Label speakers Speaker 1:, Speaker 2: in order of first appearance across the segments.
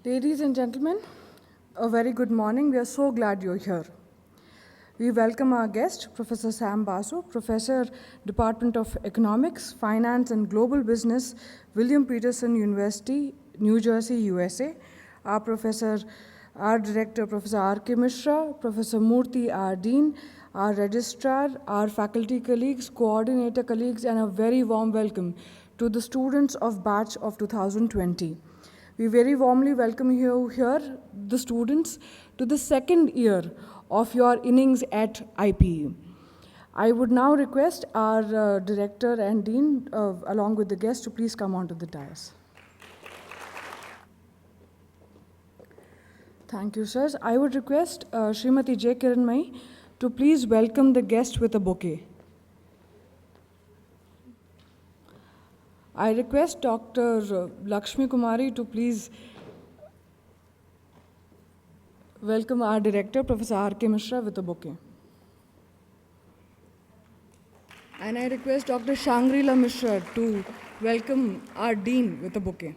Speaker 1: Ladies and gentlemen, a very good morning. We are so glad you're here. We welcome our guest, Professor Sam Basu, Professor, Department of Economics, Finance and Global Business, William Paterson University, New Jersey, USA. Our Director, Professor R.K. Mishra, Professor Murthy, our Dean, our Registrar, our faculty colleagues, coordinator colleagues, and a very warm welcome to the students of batch of 2020. We very warmly welcome you here, the students, to the second year of your innings at IPE. I would now request our Director and Dean, along with the guests, to please come onto the dais. Thank you, sirs. I would request Srimati J. Kiranmai to please welcome the guest with a bouquet. I request Dr. Lakshmi Kumari to please welcome our Director, Professor R.K. Mishra, with a bouquet. And I request Dr. Shangrila Mishra to welcome our Dean with a bouquet.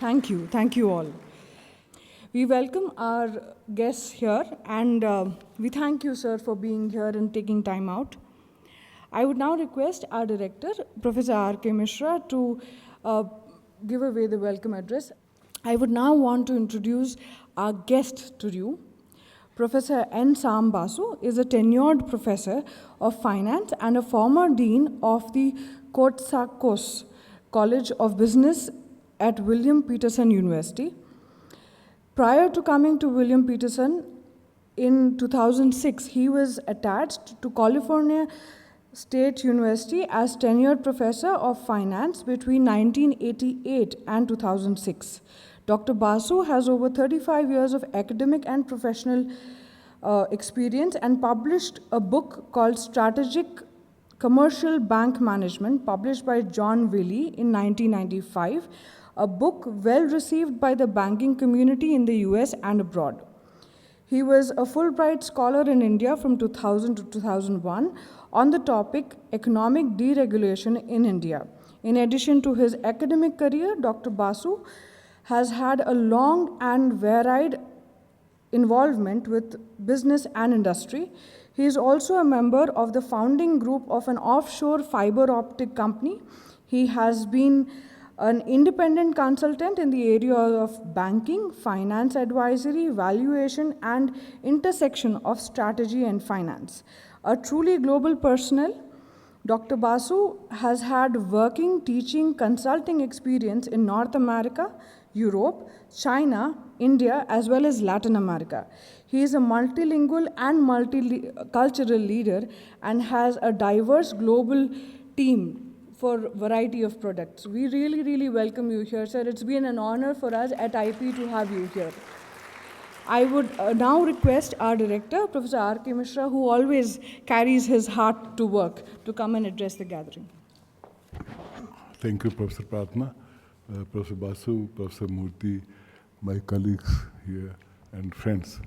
Speaker 1: Thank you all. We welcome our guests here, and we thank you, sir, for being here and taking time out. I would now request our director, Professor R.K. Mishra, to give away the welcome address. I would now want to introduce our guest to you. Professor N. Sam Basu is a tenured professor of finance and a former dean of the Kotsakos College of Business at William Paterson University. Prior to coming to William Paterson in 2006, he was attached to California State University as tenured professor of finance between 1988 and 2006. Dr. Basu has over 35 years of academic and professional experience and published a book called Strategic Commercial Bank Management, published by John Wiley in 1995, a book well received by the banking community in the US and abroad. He was a Fulbright scholar in India from 2000 to 2001 on the topic Economic Deregulation in India. In addition to his academic career, Dr. Basu has had a long and varied involvement with business and industry. He is also a member of the founding group of an offshore fiber optic company. He has been an independent consultant in the area of banking, finance advisory, valuation, and intersection of strategy and finance. A truly global personnel, Dr. Basu has had working, teaching, consulting experience in North America, Europe, China, India, as well as Latin America. He is a multilingual and multicultural leader and has a diverse global team for a variety of products. We really welcome you here, sir. It's been an honor for us at IP to have you here. I would now request our director, Professor R.K. Mishra, who always carries his heart to work, to come and address the gathering.
Speaker 2: Thank you, Professor Pratna, Professor Basu, Professor Murthy, my colleagues here, and friends.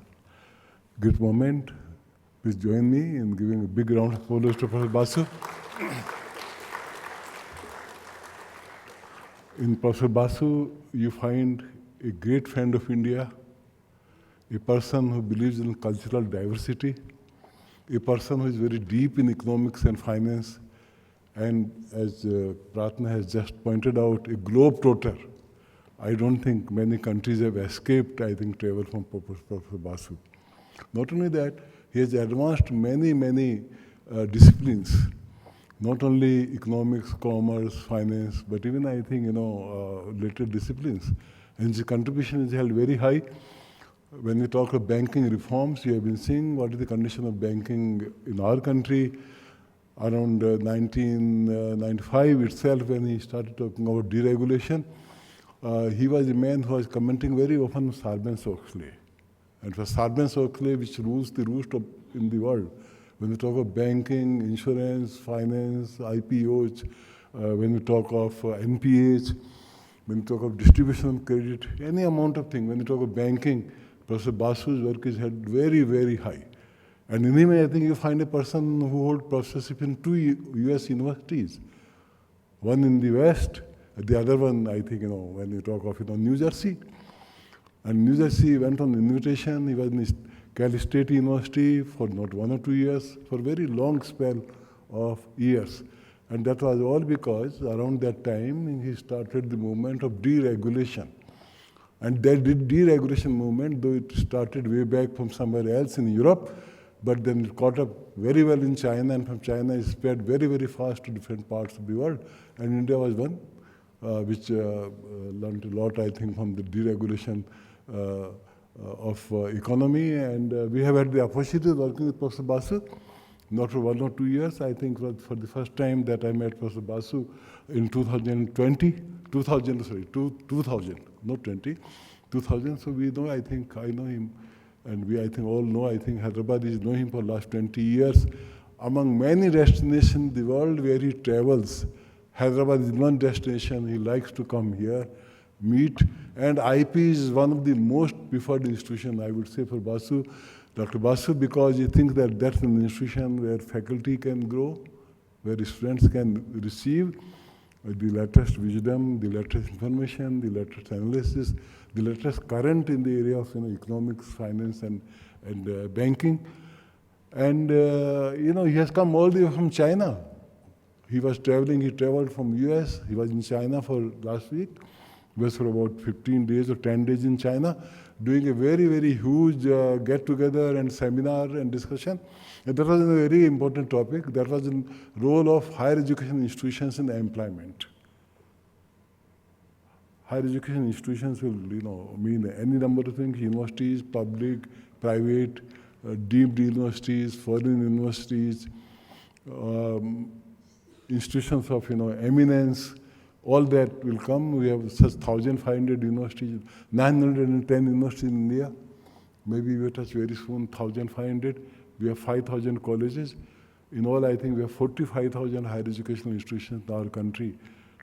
Speaker 2: Great moment. Please join me in giving a big round of applause to Professor Basu. In Professor Basu, you find a great friend of India, a person who believes in cultural diversity, a person who is very deep in economics and finance, and as Pratna has just pointed out, a globe-trotter. I don't think many countries have escaped, travel from Professor Basu. Not only that, he has advanced many disciplines. Not only economics, commerce, finance, but even related disciplines. And his contribution is held very high. When we talk of banking reforms, you have been seeing what is the condition of banking in our country. Around 1995 itself, when he started talking about deregulation, he was a man who was commenting very often on Sarbanes-Oxley. And for Sarbanes-Oxley, which rules the roost in the world. When we talk of banking, insurance, finance, IPOs, when we talk of NPAs, when we talk of distribution of credit, any amount of thing, when we talk of banking, Professor Basu's work is held very high. And in him, I think you find a person who holds professorship in two US universities. One in the West, the other one, I think, when you talk of New Jersey. And New Jersey went on invitation. He was in Cal State University for not 1 or 2 years, for a very long spell of years. And that was all because around that time, he started the movement of deregulation. And that deregulation movement, though it started way back from somewhere else in Europe, but then it caught up very well in China, and from China it spread very, very fast to different parts of the world. And India was one which learned a lot, I think, from the deregulation of economy. And we have had the opportunity of working with Professor Basu, not for 1 or 2 years. I think for the first time that I met Professor Basu in 2020, not 20, 2000. So we know, I know him. And we, I think, all know, I think Hyderabadis know him for the last 20 years. Among many destinations in the world where he travels, Hyderabad is one destination. He likes to come here, meet. And IP is one of the most preferred institutions, I would say, for Basu, Dr. Basu, because he thinks that that's an institution where faculty can grow, where students can receive the latest wisdom, the latest information, the latest analysis, the latest current in the area of economics, finance, and banking. And he has come all the way from China. He was traveling. He traveled from US. He was in China for last week. He was for about 15 days or 10 days in China, doing a very, very huge get-together and seminar and discussion. And that was a very important topic. That was the role of higher education institutions in employment. Higher education institutions will, mean any number of things: universities, public, private, deemed universities, foreign universities, institutions of, eminence. All that will come. We have such 1,500 universities, 910 universities in India. Maybe we will touch very soon 1,500. We have 5,000 colleges. In all, I think we have 45,000 higher educational institutions in our country,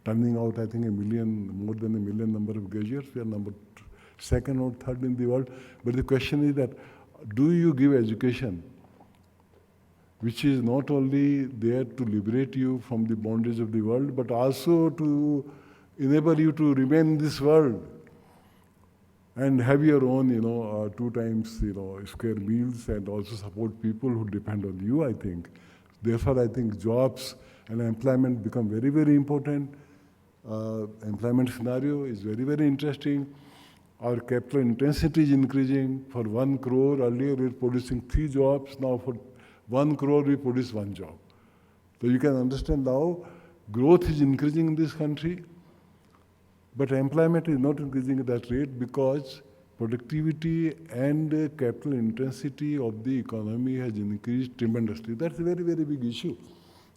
Speaker 2: turning out, I think, more than a million number of graduates. We are number second or third in the world. But the question is that, do you give education which is not only there to liberate you from the bondage of the world, but also to enable you to remain in this world and have your own, 2 times, square meals, and also support people who depend on you, I think. Therefore, I think jobs and employment become very, very important. Employment scenario is very, very interesting. Our capital intensity is increasing. For 1 crore, earlier we were producing 3 jobs. Now for 1 crore, we produce 1 job. So you can understand now, growth is increasing in this country, but employment is not increasing at that rate because productivity and capital intensity of the economy has increased tremendously. That's a very, very big issue.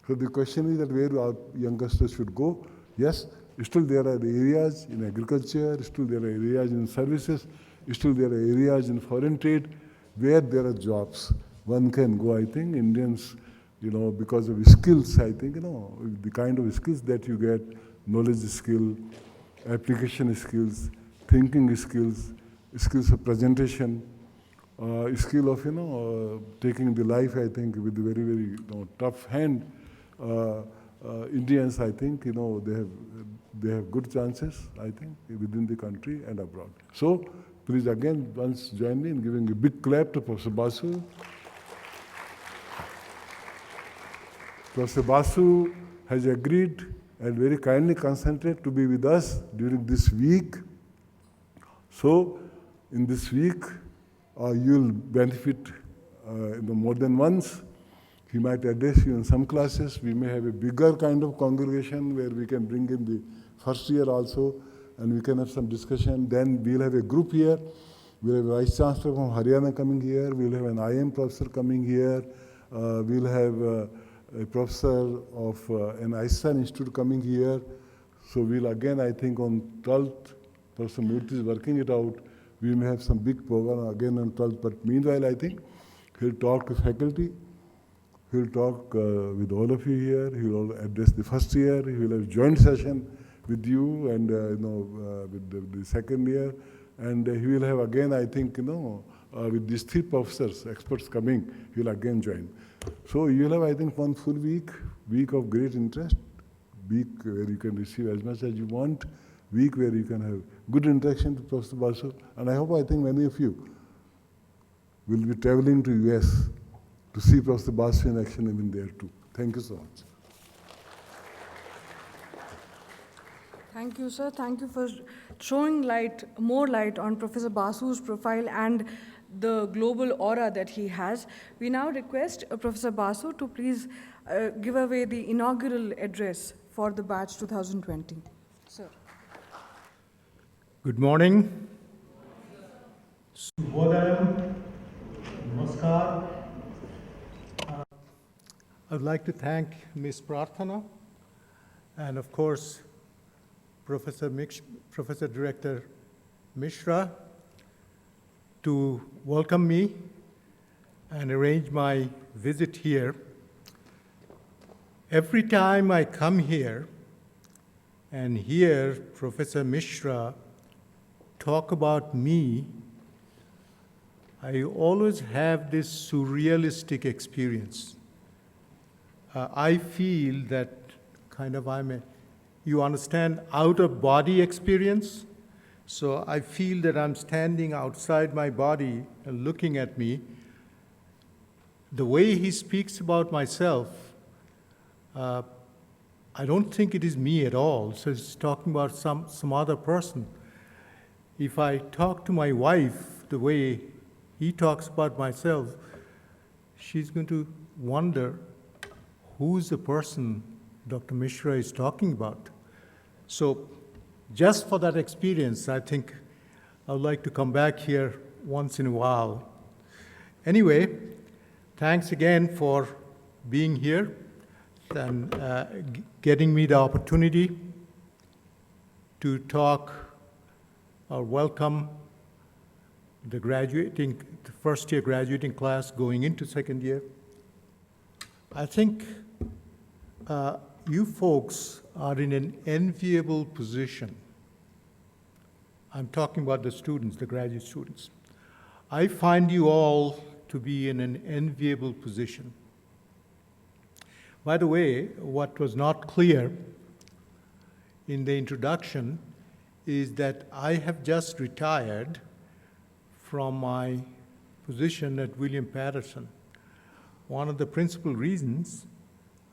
Speaker 2: So the question is that where our youngsters should go. Yes, still there are areas in agriculture, still there are areas in services, still there are areas in foreign trade where there are jobs. One can go, I think, Indians, because of skills, I think, the kind of skills that you get, knowledge skill, application skills, thinking skills, skills of presentation, skill of, taking the life, I think, with a very, very tough hand. Indians, I think, they have good chances, I think, within the country and abroad. So, please again, once join me in giving a big clap to Professor Basu. Professor Basu has agreed and very kindly consented to be with us during this week. So, in this week, you'll benefit more than once. He might address you in some classes. We may have a bigger kind of congregation where we can bring in the first year also, and we can have some discussion. Then we'll have a group here. We'll have a Vice Chancellor from Haryana coming here. We'll have an IM professor coming here. We'll have a professor of an ISAN Institute coming here. So we'll again, I think on 12th, Professor Murthy is working it out. We may have some big program again on 12th. But meanwhile, I think he'll talk to faculty. He'll talk with all of you here. He'll address the first year. He will have joint session with you and with the second year. And he will have again, I think, with these 3 professors, experts coming, you'll again join. So you'll have, I think, one full week of great interest, week where you can receive as much as you want, week where you can have good interaction with Professor Basu. And I think many of you will be traveling to US to see Professor Basu in action even there too. Thank you so much.
Speaker 1: Thank you, sir. Thank you for throwing more light on Professor Basu's profile and the global aura that he has. We now request Professor Basu to please give away the inaugural address for the batch 2020. Sir.
Speaker 3: Good morning. Subhodayam. Namaskar. I'd like to thank Ms. Prarthana and, of course, Professor Director Mishra to welcome me and arrange my visit here. Every time I come here and hear Professor Mishra talk about me, I always have this surrealistic experience. I feel that you understand, out-of-body experience. So I feel that I'm standing outside my body and looking at me. The way he speaks about myself, I don't think it is me at all. So he's talking about some other person. If I talk to my wife the way he talks about myself, she's going to wonder who's the person Dr. Mishra is talking about. So just for that experience, I think I would like to come back here once in a while. Anyway, thanks again for being here and getting me the opportunity to talk or welcome the first-year graduating class going into second year. I think you folks are in an enviable position. I'm talking about the students, the graduate students. I find you all to be in an enviable position. By the way, what was not clear in the introduction is that I have just retired from my position at William Paterson. One of the principal reasons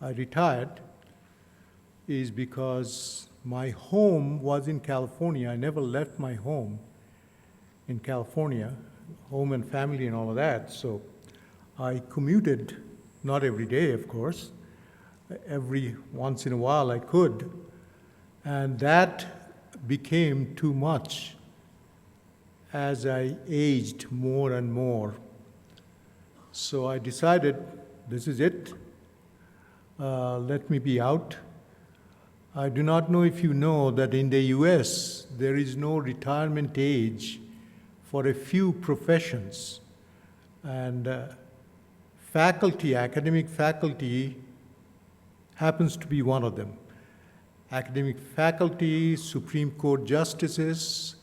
Speaker 3: I retired is because my home was in California. I never left my home in California, home and family and all of that. So I commuted, not every day, of course. Every once in a while I could. And that became too much as I aged more and more. So I decided, this is it. Let me be out. I do not know if you know that in the US, there is no retirement age for a few professions. And faculty, academic faculty, happens to be one of them. Academic faculty, Supreme Court justices,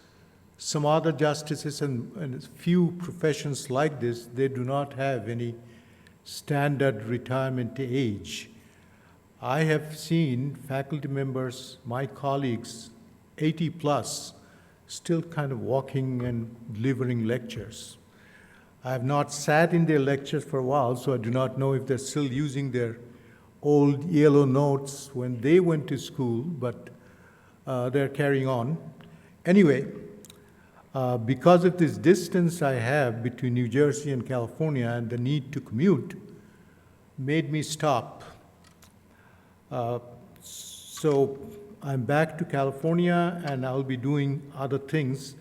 Speaker 3: some other justices, and a few professions like this, they do not have any standard retirement age. I have seen faculty members, my colleagues, 80 plus, still kind of walking and delivering lectures. I have not sat in their lectures for a while, so I do not know if they're still using their old yellow notes when they went to school, but they're carrying on. Anyway, because of this distance I have between New Jersey and California and the need to commute, made me stop. So I'm back to California and I'll be doing other things.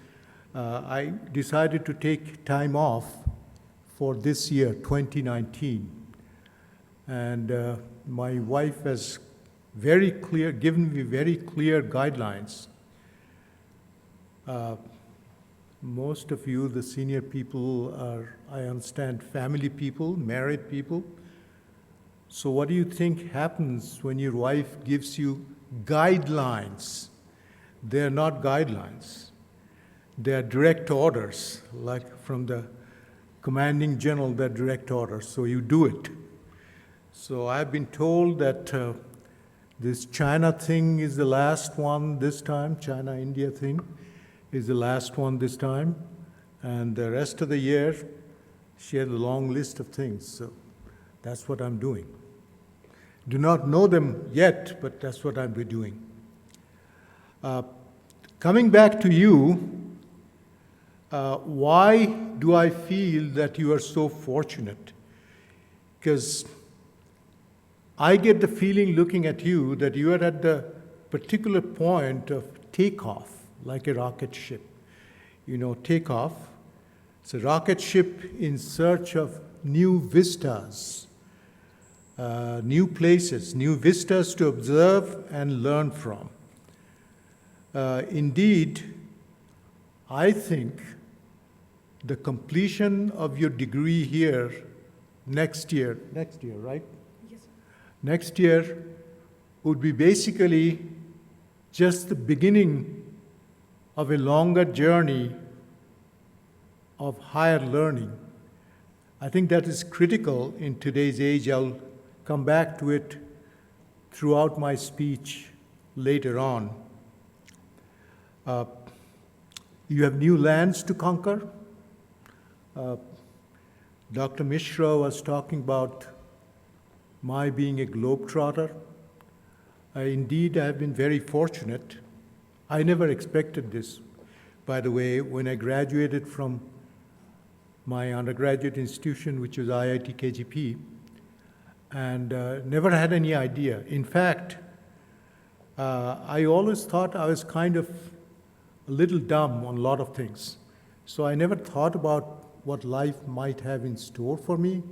Speaker 3: I decided to take time off for this year, 2019. And my wife has given me very clear guidelines. Most of you, the senior people, are, I understand, family people, married people. So what do you think happens when your wife gives you guidelines? They're not guidelines. They're direct orders, like from the commanding general that direct orders, so you do it. So I've been told that this China thing is the last one this time, China-India thing is the last one this time, and the rest of the year, she had a long list of things, so that's what I'm doing. Do not know them yet, but that's what I'll be doing. Coming back to you, why do I feel that you are so fortunate? Because I get the feeling looking at you that you are at the particular point of takeoff, like a rocket ship. You know, takeoff. It's a rocket ship in search of new vistas, new places, new vistas to observe and learn from. Indeed, I think the completion of your degree here next year, right?
Speaker 1: Yes.
Speaker 3: Next year would be basically just the beginning of a longer journey of higher learning. I think that is critical in today's age. I'll come back to it throughout my speech later on. You have new lands to conquer. Dr. Mishra was talking about my being a globetrotter. Indeed, I have been very fortunate. I never expected this. By the way, when I graduated from my undergraduate institution, which was IIT KGP, and never had any idea. In fact, I always thought I was kind of a little dumb on a lot of things. So I never thought about what life might have in store for me,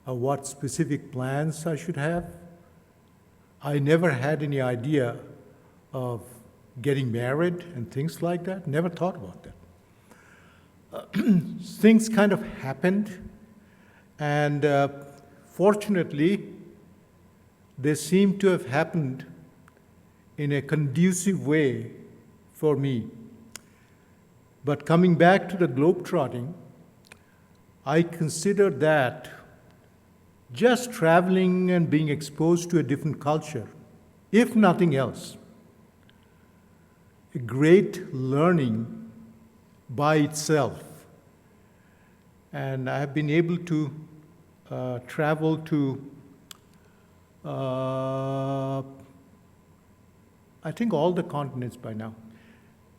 Speaker 3: or what specific plans I should have. I never had any idea of getting married and things like that. Never thought about that. Things kind of happened, and fortunately, they seem to have happened in a conducive way for me. But coming back to the globetrotting, I consider that just traveling and being exposed to a different culture, if nothing else, a great learning by itself. And I have been able to travel to, I think, all the continents by now.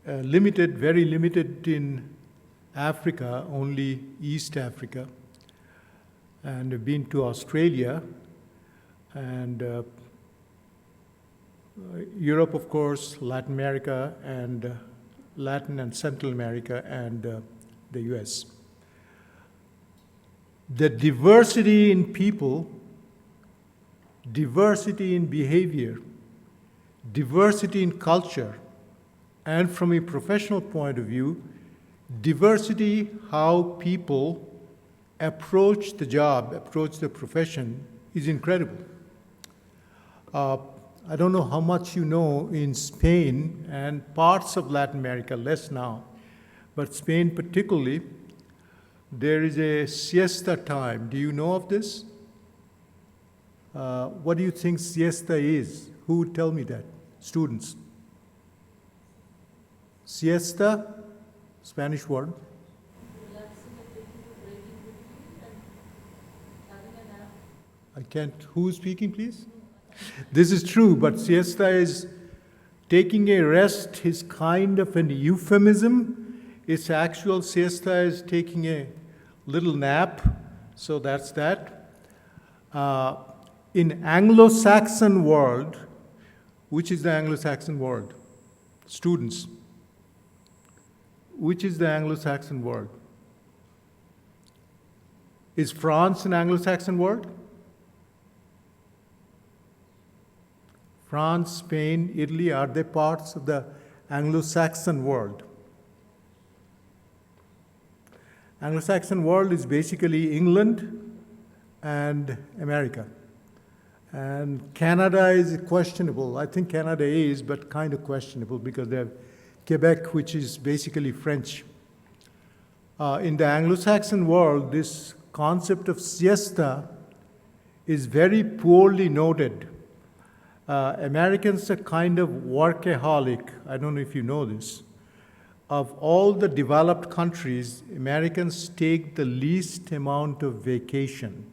Speaker 3: Limited, very limited in Africa, only East Africa. And I've been to Australia and Europe, of course, Latin America, and Latin and Central America, and the US. The diversity in people, diversity in behavior, diversity in culture, and from a professional point of view, diversity how people approach the job, approach the profession is incredible. I don't know how much you know in Spain and parts of Latin America, less now, but Spain particularly, there is a siesta time. Do you know of this? What do you think siesta is? Who would tell me that? Students. Siesta, Spanish word. I can't, who's speaking, please? This is true, but siesta is taking a rest is kind of an euphemism. Its actual siesta is taking a little nap, so that's that. In Anglo-Saxon world, which is the Anglo-Saxon world? Students. Which is the Anglo-Saxon world? Is France an Anglo-Saxon world? France, Spain, Italy, are they parts of the Anglo-Saxon world? Anglo-Saxon world is basically England and America. And Canada is questionable. I think Canada is, but kind of questionable because they have Quebec, which is basically French. In the Anglo-Saxon world, this concept of siesta is very poorly noted. Americans are kind of workaholic. I don't know if you know this. Of all the developed countries, Americans take the least amount of vacation.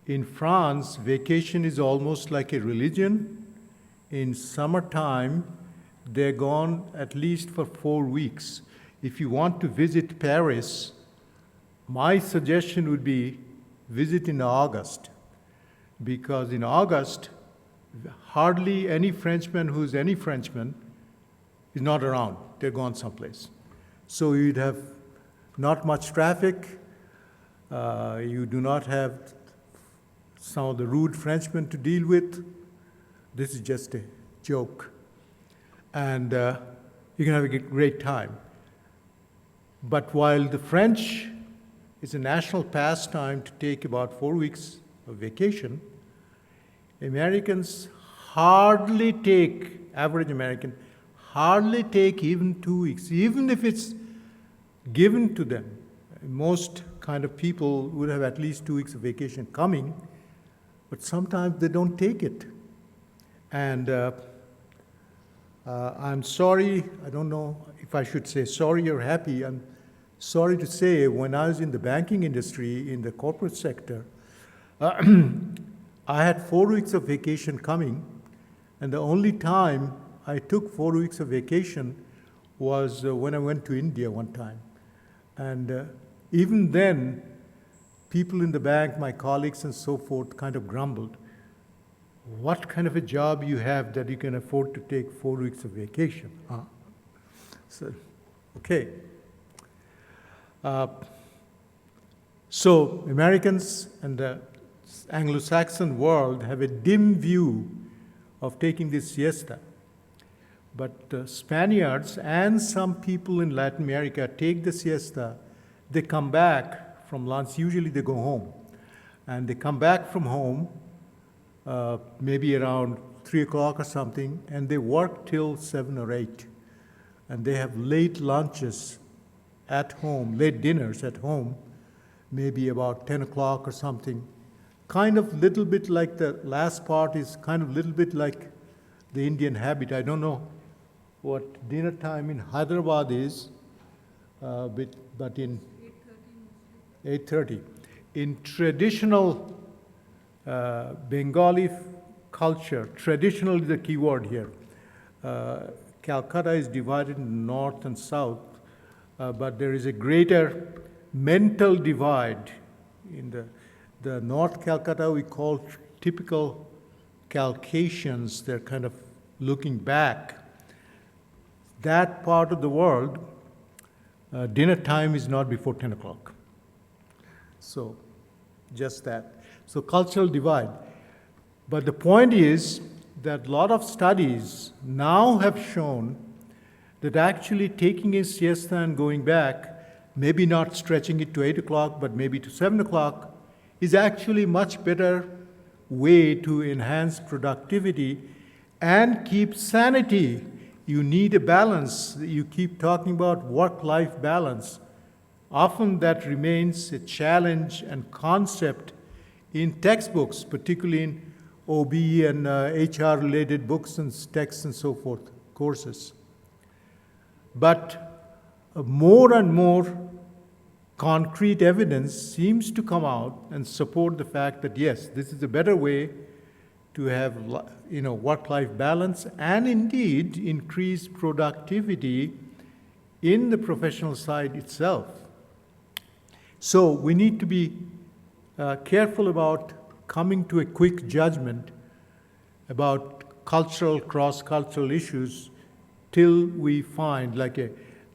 Speaker 3: In France, vacation is almost like a religion. In summertime, they're gone at least for 4 weeks. If you want to visit Paris, my suggestion would be visit in August, because in August, hardly any Frenchman who's any Frenchman is not around. They're gone someplace. So you'd have not much traffic. You do not have some of the rude Frenchmen to deal with. This is just a joke. And you can have a great time. But while the French is a national pastime to take about 4 weeks of vacation, Americans hardly take, average American, hardly take even 2 weeks, even if it's given to them. Most kind of people would have at least 2 weeks of vacation coming, but sometimes they don't take it. And I'm sorry, I don't know if I should say sorry or happy. I'm sorry to say, when I was in the banking industry, in the corporate sector, I had 4 weeks of vacation coming, and the only time I took 4 weeks of vacation was when I went to India one time. And even then, people in the bank, my colleagues and so forth, kind of grumbled. What kind of a job you have that you can afford to take 4 weeks of vacation? So, okay. So Americans and the Anglo-Saxon world have a dim view of taking this siesta. But Spaniards and some people in Latin America take the siesta. They come back from lunch. Usually they go home. And they come back from home maybe around 3 o'clock or something, and they work till 7 or 8. And they have late lunches at home, late dinners at home, maybe about 10 o'clock or something. Kind of little bit like the last part is kind of little bit like the Indian habit. I don't know what dinner time in Hyderabad is, but in 8:30. In traditional Bengali culture, traditional is the key word here. Calcutta is divided in north and south, but there is a greater mental divide. In the North Calcutta, we call typical Caucasians. They're kind of looking back. That part of the world, dinner time is not before 10 o'clock. So, just that. So, cultural divide. But the point is that a lot of studies now have shown that actually taking a siesta and going back, maybe not stretching it to 8 o'clock, but maybe to 7 o'clock, is actually much better way to enhance productivity and keep sanity. You need a balance. You keep talking about work-life balance. Often that remains a challenge and concept in textbooks, particularly in OB and HR-related books and texts and so forth, courses. But more and more concrete evidence seems to come out and support the fact that, yes, this is a better way to have work-life balance and indeed increase productivity in the professional side itself. So we need to be careful about coming to a quick judgment about cultural, cross-cultural issues till we find,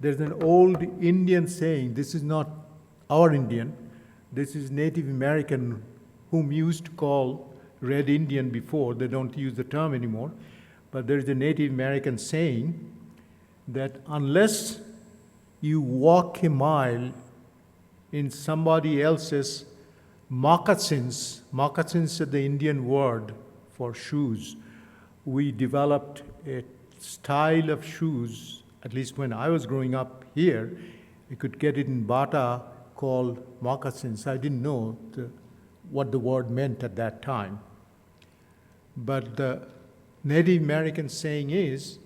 Speaker 3: there's an old Indian saying, this is not our Indian, this is Native American, whom used to call Red Indian before. They don't use the term anymore. But there is a Native American saying that unless you walk a mile in somebody else's moccasins is the Indian word for shoes. We developed a style of shoes, at least when I was growing up here, You could get it in Bata called moccasins. I didn't know what the word meant at that time. But the Native American saying is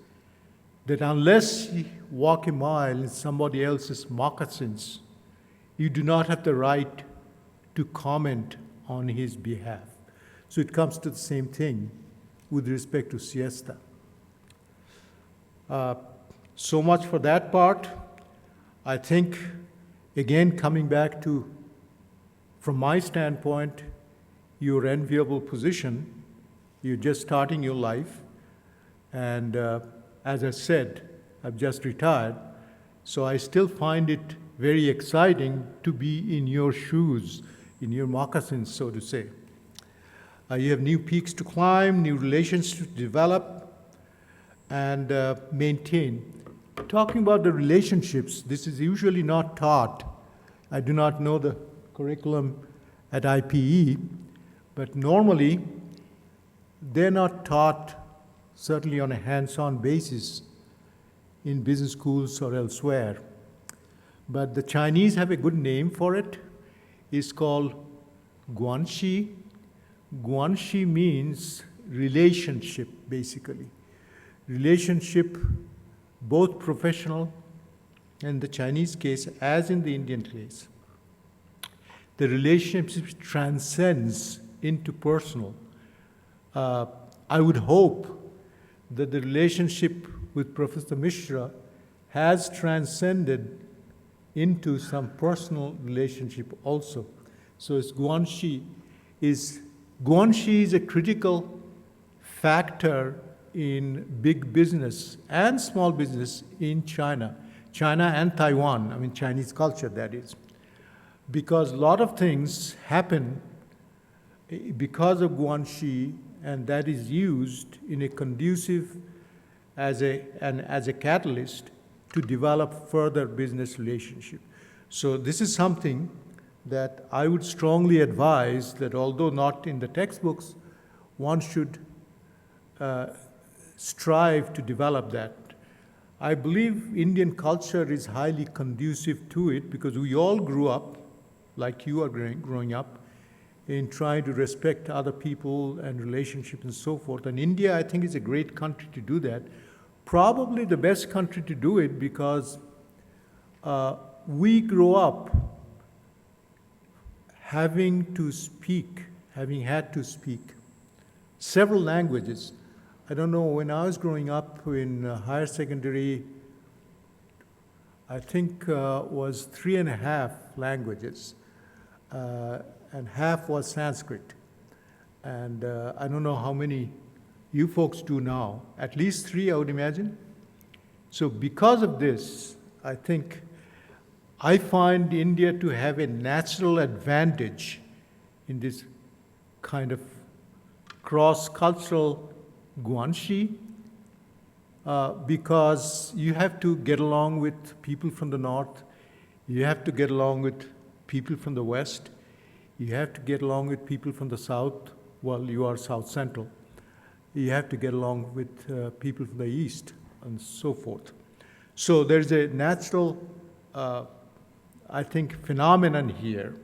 Speaker 3: that unless you walk a mile in somebody else's moccasins, you do not have the right to comment on his behalf. So it comes to the same thing with respect to siesta. So much for that part. I think, again, coming back to, from my standpoint, your enviable position. You're just starting your life. And as I said, I've just retired. So I still find it very exciting to be in your shoes, in your moccasins, so to say. You have new peaks to climb, new relations to develop, and maintain. Talking about the relationships, this is usually not taught. I do not know the curriculum at IPE, but normally they're not taught, certainly on a hands-on basis, in business schools or elsewhere. But the Chinese have a good name for it. It's called guanxi. Guanxi means relationship, basically. Relationship, both professional, in the Chinese case, as in the Indian case. The relationship transcends into personal. I would hope that the relationship with Professor Mishra has transcended into some personal relationship also. So it's guanxi is a critical factor in big business and small business in China and Taiwan, I mean Chinese culture, that is. Because a lot of things happen because of guanxi, and that is used in a conducive as a catalyst to develop further business relationship. So this is something that I would strongly advise that, although not in the textbooks, one should strive to develop that. I believe Indian culture is highly conducive to it because we all grew up, like you are growing up, in trying to respect other people and relationships and so forth. And India, I think, is a great country to do that. Probably the best country to do it because we grow up having had to speak several languages. I don't know, when I was growing up in higher secondary, I think was 3.5 languages, and half was Sanskrit. And I don't know how many you folks do now, at least 3, I would imagine. So because of this, I think I find India to have a natural advantage in this kind of cross-cultural guanxi, because you have to get along with people from the north, you have to get along with people from the west, you have to get along with people from the south, well, you are south central, you have to get along with people from the east, and so forth. So there's a natural, I think, phenomenon here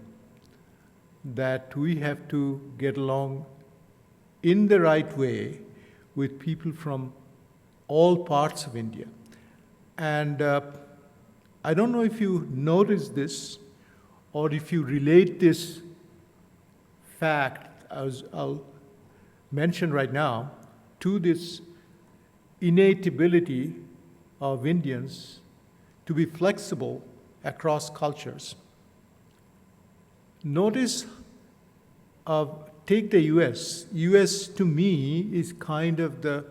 Speaker 3: that we have to get along in the right way with people from all parts of India. And I don't know if you notice this or if you relate this fact, as I'll mention right now, to this innate ability of Indians to be flexible across cultures. Notice, take the US. US to me is kind of the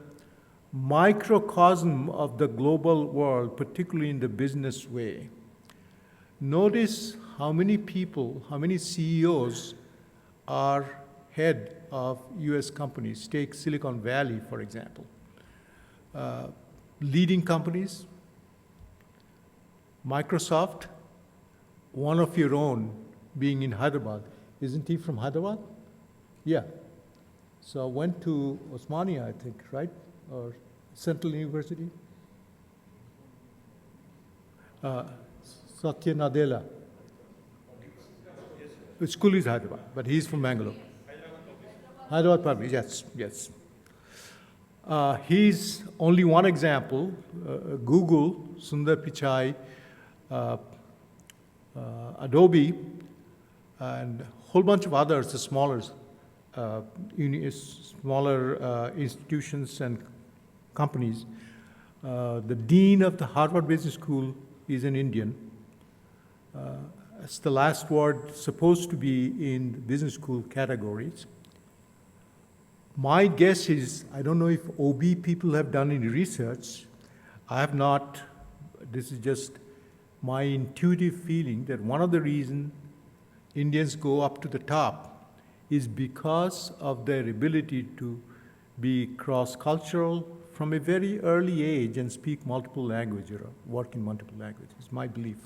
Speaker 3: microcosm of the global world, particularly in the business way. Notice how many people, how many CEOs are head of US companies. Take Silicon Valley, for example. Leading companies, Microsoft, one of your own being in Hyderabad. Isn't he from Hyderabad? Yeah. So I went to Osmania, I think, right? Or Central University? Satya Nadella. The school is Hyderabad, but he's from Bangalore. Hyderabad Public, yes, yes. He's only one example. Google, Sundar Pichai, Adobe, and a whole bunch of others, the smaller institutions and companies. The dean of the Harvard Business School is an Indian. It's the last word supposed to be in the business school categories. My guess is, I don't know if OB people have done any research. I have not. This is just my intuitive feeling that one of the reasons Indians go up to the top is because of their ability to be cross-cultural from a very early age and speak multiple languages or work in multiple languages. It's my belief.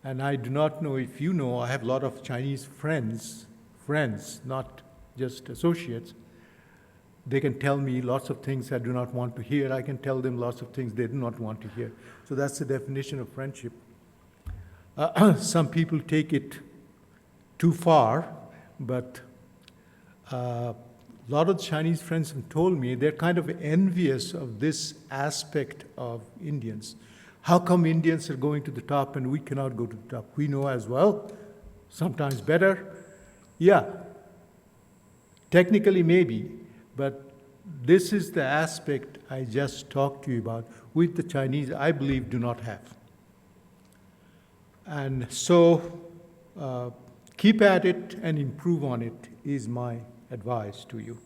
Speaker 3: And I do not know if you know, I have a lot of Chinese friends, not just associates. They can tell me lots of things I do not want to hear. I can tell them lots of things they do not want to hear. So that's the definition of friendship. Some people take it too far, but a lot of Chinese friends have told me they're kind of envious of this aspect of Indians. How come Indians are going to the top and we cannot go to the top? We know as well, sometimes better. Yeah, technically maybe, but this is the aspect I just talked to you about, which the Chinese, I believe, do not have. And so keep at it and improve on it is my advice to you.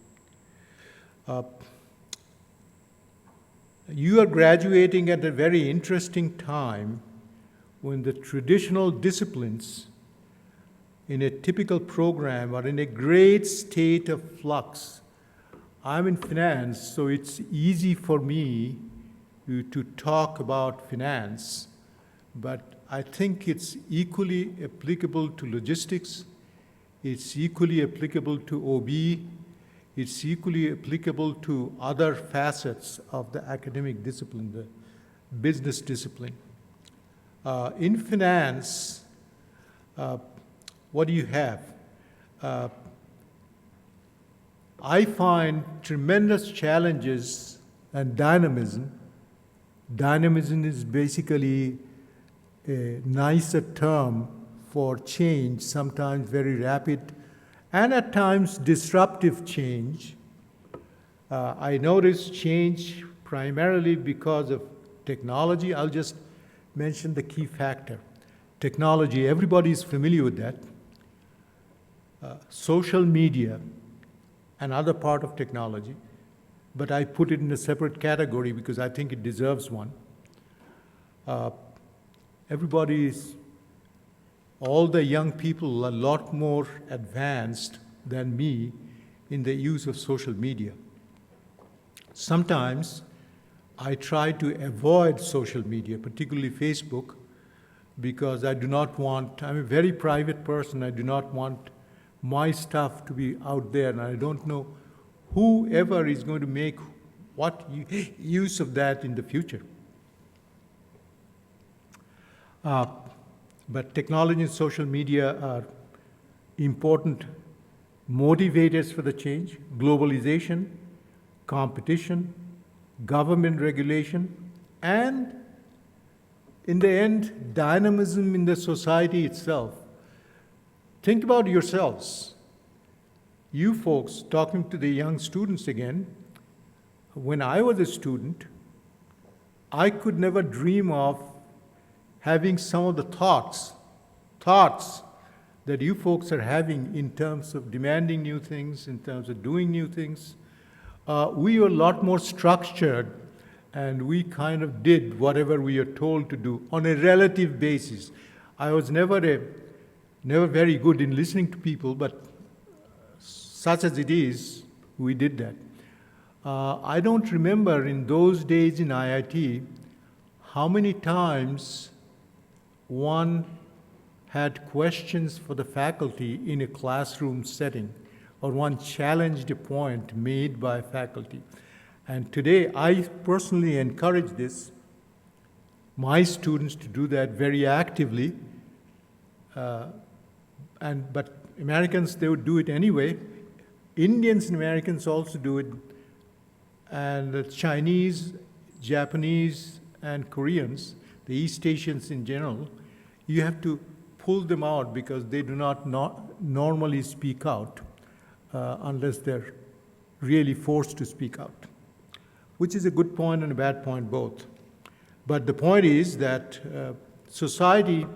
Speaker 3: You are graduating at a very interesting time when the traditional disciplines in a typical program are in a great state of flux. I'm in finance, so it's easy for me to talk about finance, but I think it's equally applicable to logistics, it's equally applicable to OB, it's equally applicable to other facets of the academic discipline, the business discipline. In finance, what do you have? I find tremendous challenges and dynamism. Dynamism is basically a nicer term for change, sometimes very rapid and at times disruptive change. I notice change primarily because of technology. I'll just mention the key factor. Technology, everybody is familiar with that. Social media, another part of technology, but I put it in a separate category because I think it deserves one. All the young people are a lot more advanced than me in the use of social media. Sometimes I try to avoid social media, particularly Facebook, because I do not want, I'm a very private person, I do not want my stuff to be out there, and I don't know whoever is going to make what use of that in the future. But technology and social media are important motivators for the change: globalization, competition, government regulation, and in the end, dynamism in the society itself. Think about yourselves. You folks, talking to the young students again, when I was a student, I could never dream of having some of the thoughts that you folks are having in terms of demanding new things, in terms of doing new things. We were a lot more structured, and we kind of did whatever we are told to do on a relative basis. I was never very good in listening to people, but such as it is, we did that. I don't remember in those days in IIT how many times one had questions for the faculty in a classroom setting, or one challenged a point made by faculty. And today, I personally encourage this. my students to do that very actively. But Americans, they would do it anyway. Indians and Americans also do it. And the Chinese, Japanese, and Koreans, the East Asians in general, you have to pull them out because they do not normally speak out unless they're really forced to speak out, which is a good point and a bad point both. But the point is that society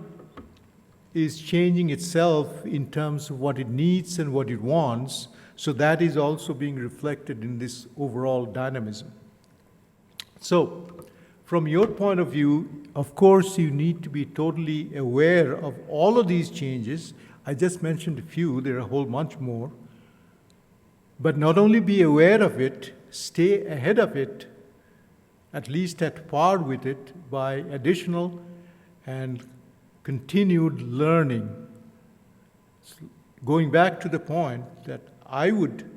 Speaker 3: is changing itself in terms of what it needs and what it wants, so that is also being reflected in this overall dynamism. So, from your point of view, of course, you need to be totally aware of all of these changes. I just mentioned a few, there are a whole bunch more. But not only be aware of it, stay ahead of it, at least at par with it, by additional and continued learning. Going back to the point that I would,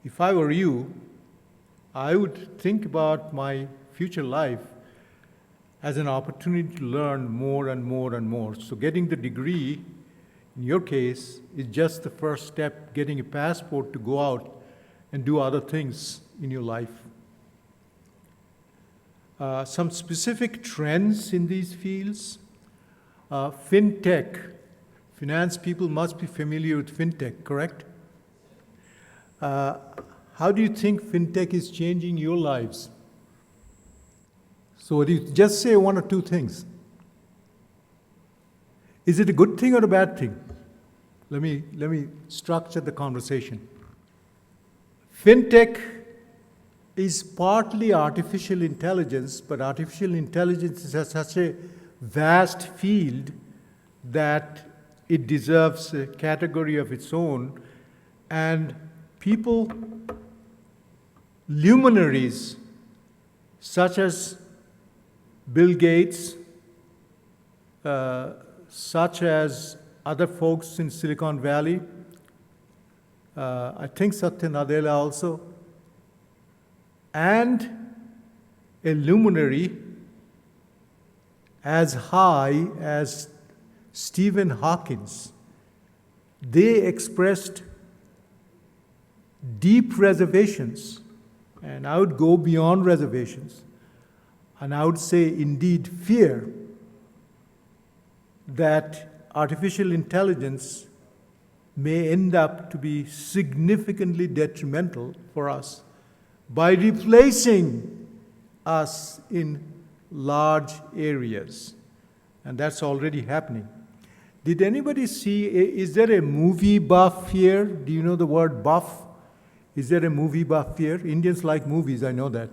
Speaker 3: if I were you, I would think about my future life as an opportunity to learn more and more and more. So getting the degree, in your case, is just the first step, getting a passport to go out and do other things in your life. Some specific trends in these fields. FinTech. Finance people must be familiar with FinTech, correct? How do you think FinTech is changing your lives? So you just say one or two things. Is it a good thing or a bad thing? Let me structure the conversation. FinTech is partly artificial intelligence, but artificial intelligence is such a vast field that it deserves a category of its own. And people, luminaries such as Bill Gates, such as other folks in Silicon Valley, I think Satya Nadella also, and a luminary as high as Stephen Hawking, they expressed deep reservations, and I would go beyond reservations, and I would say indeed fear that artificial intelligence may end up to be significantly detrimental for us by replacing us in large areas. And that's already happening. Did anybody see, is there a movie buff here? Do you know the word buff? Is there a movie buff here? Indians like movies, I know that.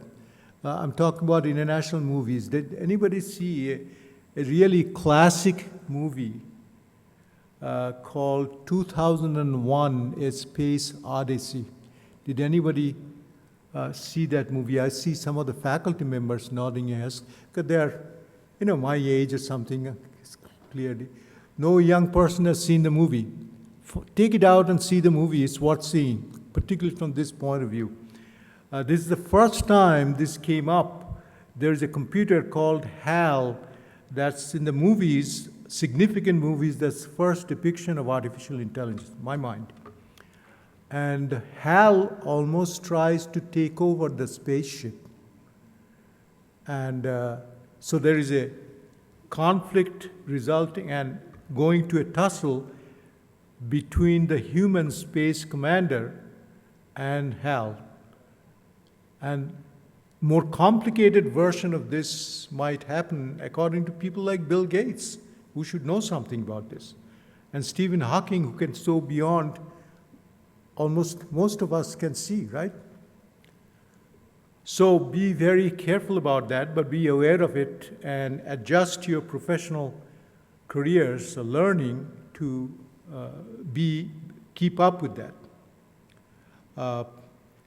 Speaker 3: I'm talking about international movies. Did anybody see a really classic movie called 2001, A Space Odyssey? Did anybody see that movie? I see some of the faculty members nodding yes, because they're, my age or something, clearly. No young person has seen the movie. Take it out and see the movie. It's worth seeing, particularly from this point of view. This is the first time this came up. There's a computer called HAL that's in the movies, significant movies, that's the first depiction of artificial intelligence, in my mind. And HAL almost tries to take over the spaceship. And so there is a conflict resulting and going to a tussle between the human space commander and HAL. And more complicated version of this might happen according to people like Bill Gates, who should know something about this, and Stephen Hawking, who can so beyond almost most of us can see, right? So be very careful about that, but be aware of it and adjust your professional careers, learning to keep up with that.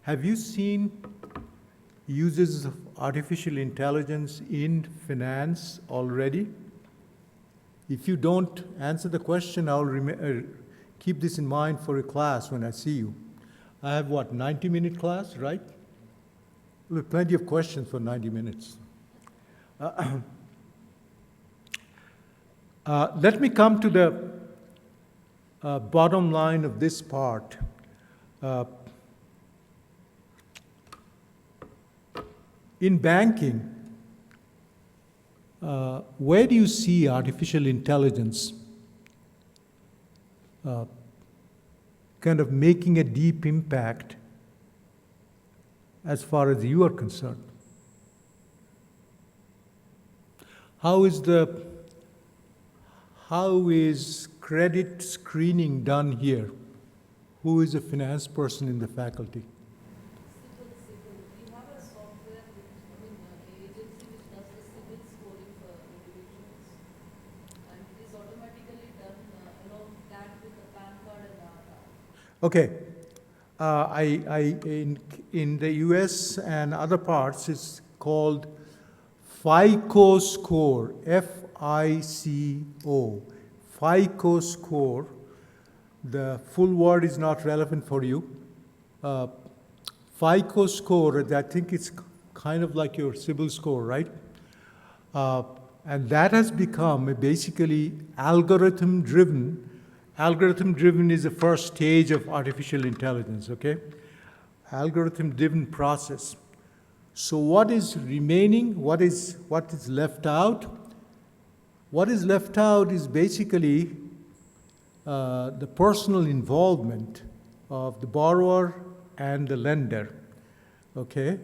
Speaker 3: Have you seen uses of artificial intelligence in finance already? If you don't answer the question, I'll keep this in mind for a class when I see you. I have 90-minute class, right? We'll have plenty of questions for 90 minutes. Let me come to the bottom line of this part. In banking, where do you see artificial intelligence kind of making a deep impact as far as you are concerned? How is credit screening done here? Who is a finance person in the faculty?
Speaker 4: We have a software agency which does the CIBIL scoring for individuals. And it is automatically done tagged with the PAN card and Aadhaar.
Speaker 3: Okay. In the US and other parts, it's called FICO score, F-I-C-O, FICO score. The full word is not relevant for you. FICO score, I think it's kind of like your CIBIL score, right? And that has become basically algorithm-driven. Algorithm-driven is the first stage of artificial intelligence, okay? Algorithm-driven process. So what is remaining? What is left out? What is left out is basically the personal involvement of the borrower and the lender. Okay,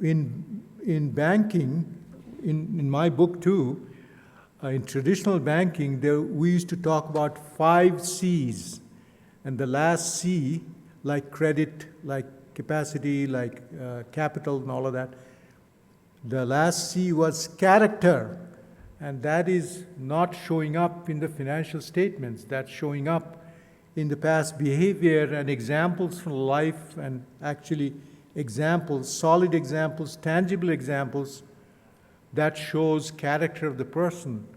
Speaker 3: in banking, in my book too, in traditional banking, we used to talk about 5 C's, and the last C, like credit, like capacity, like capital, and all of that. The last C was character, and that is not showing up in the financial statements. That's showing up in the past behavior and examples from life, and actually examples, solid examples, tangible examples that shows character of the person.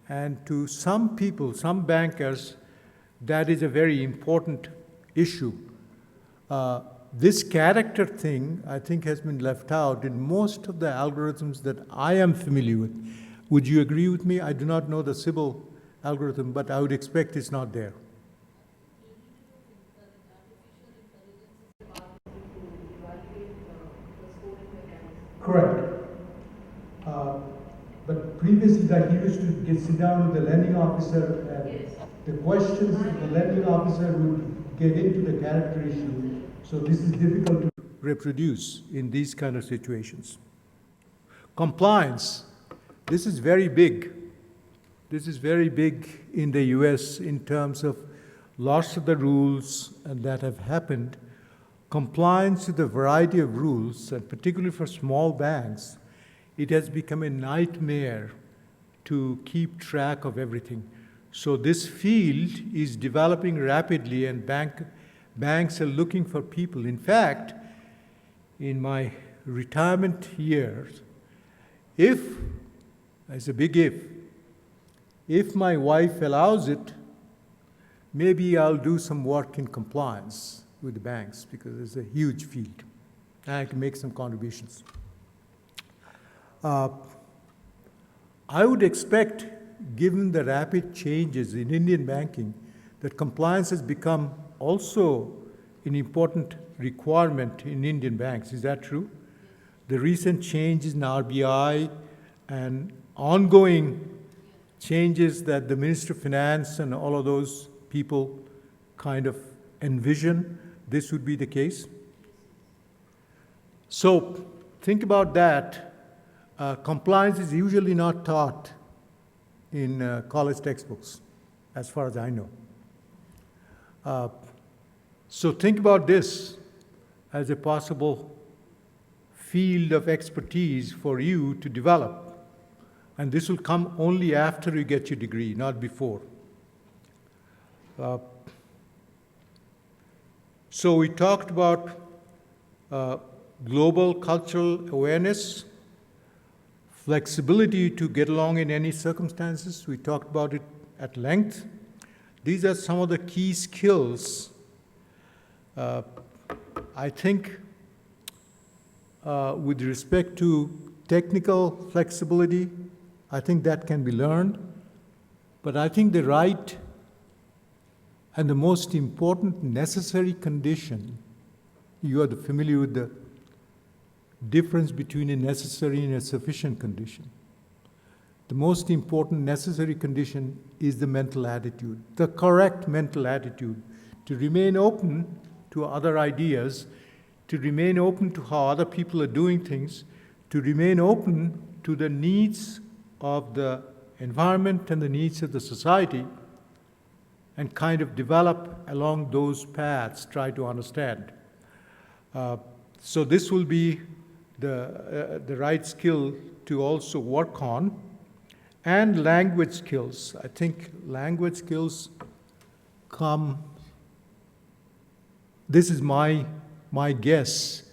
Speaker 3: And to some people, some bankers, that is a very important issue. This character thing, I think, has been left out in most of the algorithms that I am familiar with. Would you agree with me? I do not know the CIBIL algorithm, but I would expect it's not there. Correct. But previously, like you used to sit down with the lending officer, and the questions the lending officer would get into the character issue. So this is difficult to reproduce in these kind of situations. Compliance. This is very big. This is very big in the US in terms of lots of the rules that have happened. Compliance with a variety of rules, and particularly for small banks, it has become a nightmare to keep track of everything. So this field is developing rapidly, and banks are looking for people. In fact, in my retirement years, it's a big if my wife allows it, maybe I'll do some work in compliance with the banks, because it's a huge field, and I can make some contributions. I would expect, given the rapid changes in Indian banking, that compliance has become also an important requirement in Indian banks. Is that true? The recent changes in RBI and ongoing changes that the Minister of Finance and all of those people kind of envision, this would be the case. So think about that. Compliance is usually not taught in college textbooks, as far as I know. So think about this as a possible field of expertise for you to develop. And this will come only after you get your degree, not before. So we talked about global cultural awareness, flexibility to get along in any circumstances. We talked about it at length. These are some of the key skills. I think with respect to technical flexibility, I think that can be learned. But I think the right and the most important necessary condition, you are familiar with the difference between a necessary and a sufficient condition. The most important necessary condition is the mental attitude, the correct mental attitude, to remain open to other ideas, to remain open to how other people are doing things, to remain open to the needs of the environment and the needs of the society, and kind of develop along those paths, try to understand. So this will be the right skill to also work on. And language skills. I think language skills come, this is my guess,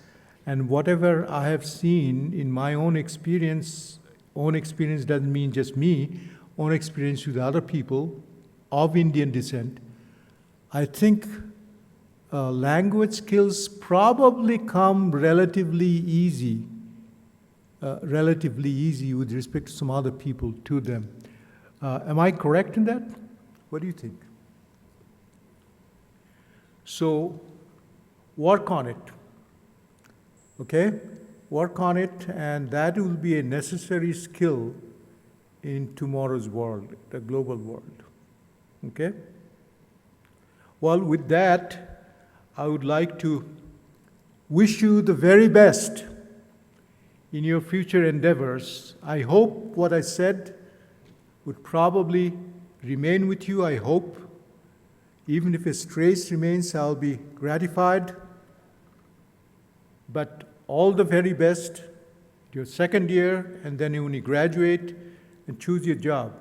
Speaker 3: and whatever I have seen in my own experience doesn't mean just me, own experience with other people of Indian descent, I think language skills probably come relatively easy with respect to some other people to them. Am I correct in that? What do you think? So work on it, okay? Work on it, and that will be a necessary skill in tomorrow's world, the global world, okay? Well, with that, I would like to wish you the very best in your future endeavors. I hope what I said would probably remain with you, I hope. Even if a trace remains, I'll be gratified. But all the very best, your second year, and then when you graduate and choose your job.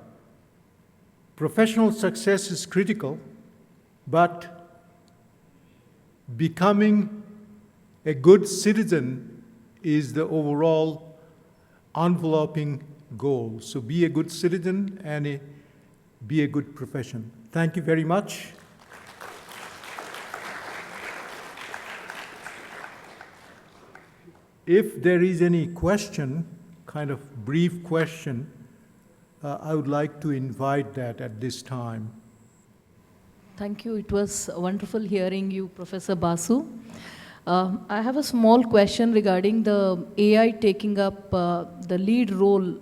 Speaker 3: Professional success is critical, but becoming a good citizen is the overall enveloping goal. So be a good citizen and be a good profession. Thank you very much. If there is any question, kind of brief question, I would like to invite that at this time.
Speaker 4: Thank you. It was wonderful hearing you, Professor Basu. I have a small question regarding the AI taking up the lead role,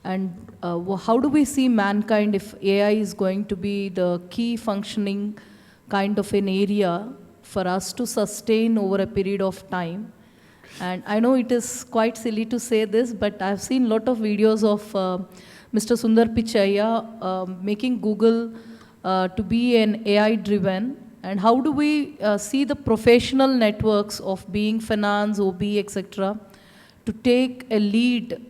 Speaker 4: and how do we see mankind if AI is going to be the key functioning kind of an area for us to sustain over a period of time? And I know it is quite silly to say this, but I've seen a lot of videos of Mr. Sundar Pichaiya making Google to be an AI-driven. And how do we see the professional networks of being finance, OB, etc., to take a lead,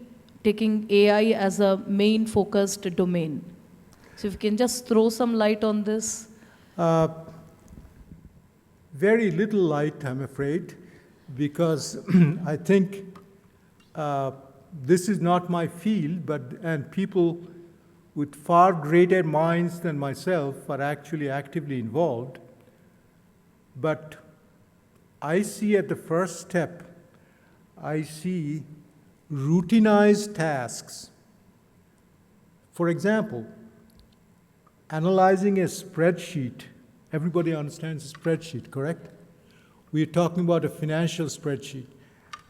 Speaker 4: taking AI as a main focused domain? So if you can just throw some light on this.
Speaker 3: Very little light, I'm afraid, because I think this is not my field, and people with far greater minds than myself are actually actively involved. But I see at the first step, I see routinized tasks. For example, analyzing a spreadsheet. Everybody understands a spreadsheet, correct? We're talking about a financial spreadsheet.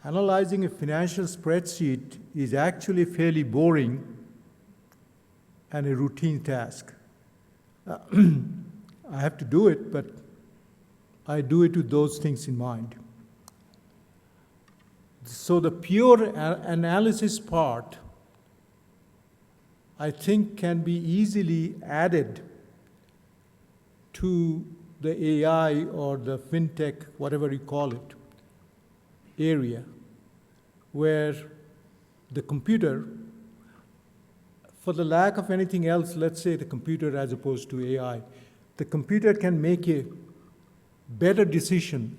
Speaker 3: Analyzing a financial spreadsheet is actually fairly boring and a routine task. I have to do it, but I do it with those things in mind. So the pure analysis part, I think, can be easily added to the AI or the fintech, whatever you call it, area, where the computer, for the lack of anything else, let's say the computer as opposed to AI, the computer can make a better decision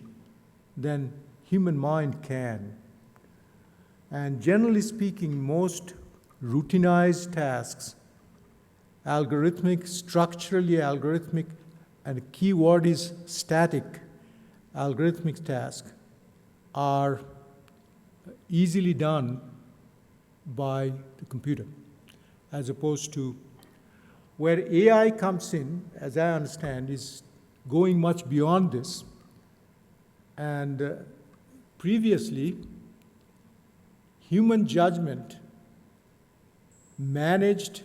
Speaker 3: than human mind can. And generally speaking, most routinized tasks, algorithmic, structurally algorithmic, and the key word is static, algorithmic tasks, are easily done by the computer. as opposed to where AI comes in, as I understand, is going much beyond this. And previously, human judgment managed